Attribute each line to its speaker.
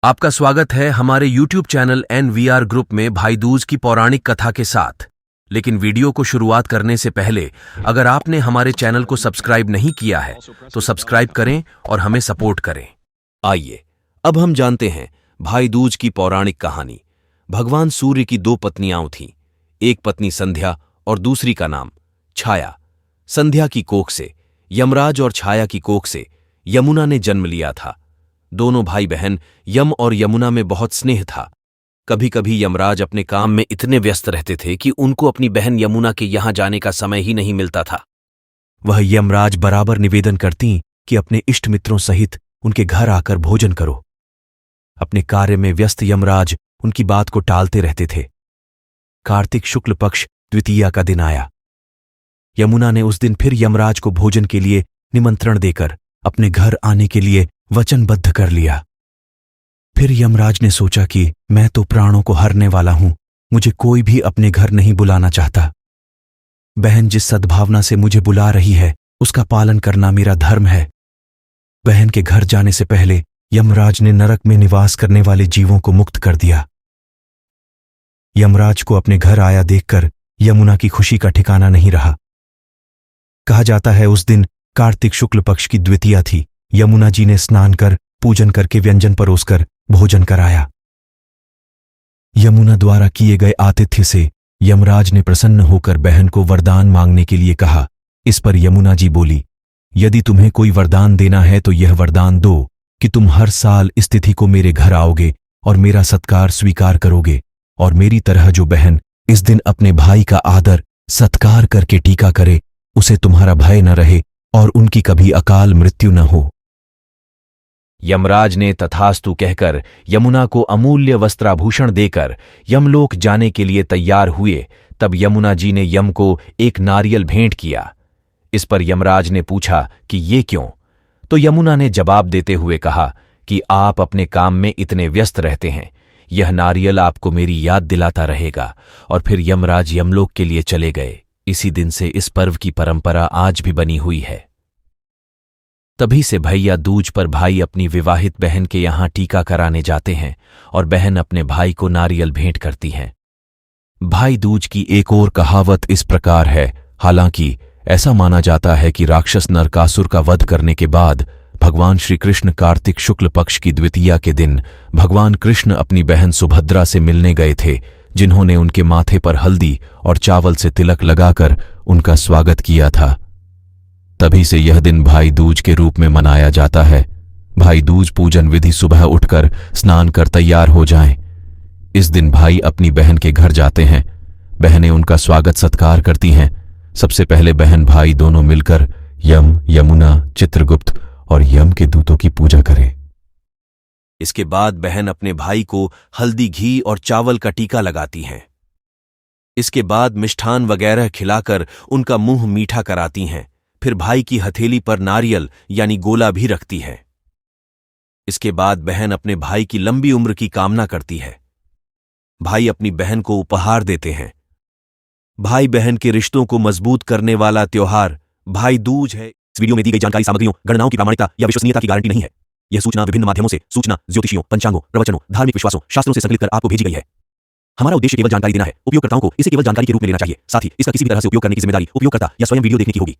Speaker 1: आपका स्वागत है हमारे YouTube चैनल NVR ग्रुप में भाई दूज की पौराणिक कथा के साथ। लेकिन वीडियो को शुरुआत करने से पहले अगर आपने हमारे चैनल को सब्सक्राइब नहीं किया है तो सब्सक्राइब करें और हमें सपोर्ट करें। आइए अब हम जानते हैं भाई दूज की पौराणिक कहानी। भगवान सूर्य की दो पत्नियां थीं, एक पत्नी संध्या और दूसरी का नाम छाया। संध्या की कोख से यमराज और छाया की कोख से यमुना ने जन्म लिया था। दोनों भाई बहन यम और यमुना में बहुत स्नेह था। कभी कभी यमराज अपने काम में इतने व्यस्त रहते थे कि उनको अपनी बहन यमुना के यहां जाने का समय ही नहीं मिलता था। वह यमराज बराबर निवेदन करती कि अपने इष्ट मित्रों सहित उनके घर आकर भोजन करो। अपने कार्य में व्यस्त यमराज उनकी बात को टालते रहते थे। कार्तिक शुक्ल पक्ष द्वितीया का दिन आया। यमुना ने उस दिन फिर यमराज को भोजन के लिए निमंत्रण देकर अपने घर आने के लिए वचनबद्ध कर लिया। फिर यमराज ने सोचा कि मैं तो प्राणों को हरने वाला हूं, मुझे कोई भी अपने घर नहीं बुलाना चाहता। बहन जिस सद्भावना से मुझे बुला रही है उसका पालन करना मेरा धर्म है। बहन के घर जाने से पहले यमराज ने नरक में निवास करने वाले जीवों को मुक्त कर दिया। यमराज को अपने घर आया देखकर यमुना की खुशी का ठिकाना नहीं रहा। कहा जाता है उस दिन कार्तिक शुक्ल पक्ष की द्वितीया थी। यमुना जी ने स्नान कर पूजन करके व्यंजन परोसकर भोजन कराया। यमुना द्वारा किए गए आतिथ्य से यमराज ने प्रसन्न होकर बहन को वरदान मांगने के लिए कहा। इस पर यमुना जी बोली, यदि तुम्हें कोई वरदान देना है तो यह वरदान दो कि तुम हर साल इस तिथि को मेरे घर आओगे और मेरा सत्कार स्वीकार करोगे, और मेरी तरह जो बहन इस दिन अपने भाई का आदर सत्कार करके टीका करे उसे तुम्हारा भय न रहे और उनकी कभी अकाल मृत्यु न हो। यमराज ने तथास्तु कहकर यमुना को अमूल्य वस्त्राभूषण देकर यमलोक जाने के लिए तैयार हुए। तब यमुना जी ने यम को एक नारियल भेंट किया। इस पर यमराज ने पूछा कि ये क्यों? तो यमुना ने जवाब देते हुए कहा कि आप अपने काम में इतने व्यस्त रहते हैं, यह नारियल आपको मेरी याद दिलाता रहेगा। और फिर यमराज यमलोक के लिए चले गए। इसी दिन से इस पर्व की परंपरा आज भी बनी हुई है। तभी से भैया दूज पर भाई अपनी विवाहित बहन के यहां टीका कराने जाते हैं और बहन अपने भाई को नारियल भेंट करती हैं। भाई दूज की एक और कहावत इस प्रकार है। हालांकि ऐसा माना जाता है कि राक्षस नरकासुर का वध करने के बाद भगवान श्री कृष्ण कार्तिक शुक्ल पक्ष की द्वितीया के दिन भगवान कृष्ण अपनी बहन सुभद्रा से मिलने गए थे, जिन्होंने उनके माथे पर हल्दी और चावल से तिलक लगाकर उनका स्वागत किया था। तभी से यह दिन भाई दूज के रूप में मनाया जाता है। भाई दूज पूजन विधि सुबह उठकर स्नान कर तैयार हो जाएं। इस दिन भाई अपनी बहन के घर जाते हैं। बहनें उनका स्वागत सत्कार करती हैं। सबसे पहले बहन भाई दोनों मिलकर यम, यमुना, चित्रगुप्त और यम के दूतों की पूजा करें। इसके बाद बहन अपने भाई को हल्दी, घी और चावल का टीका लगाती हैं। इसके बाद मिष्ठान वगैरह खिलाकर उनका मुंह मीठा कराती हैं। फिर भाई की हथेली पर नारियल यानी गोला भी रखती है। इसके बाद बहन अपने भाई की लंबी उम्र की कामना करती है। भाई अपनी बहन को उपहार देते हैं। भाई बहन के रिश्तों को मजबूत करने वाला त्योहार भाई दूज है। इस वीडियो में दी गई जानकारी सामग्रियों, गणनाओं की प्रामाणिकता या विश्वसनीयता की गारंटी नहीं है। यह सूचना विभिन्न माध्यमों से सूचना, ज्योतिषियों, पंचांगों, प्रवचनों, धार्मिक विश्वासों, शास्त्रों से संकलित कर आपको भेजी गई है। हमारा उद्देश्य केवल जानकारी देना है। उपयोगकर्ताओं को इसे केवल जानकारी के रूप में लेना चाहिए। साथ ही इसका किसी भी तरह से उपयोग करने की जिम्मेदारी उपयोगकर्ता या स्वयं वीडियो देखने की होगी।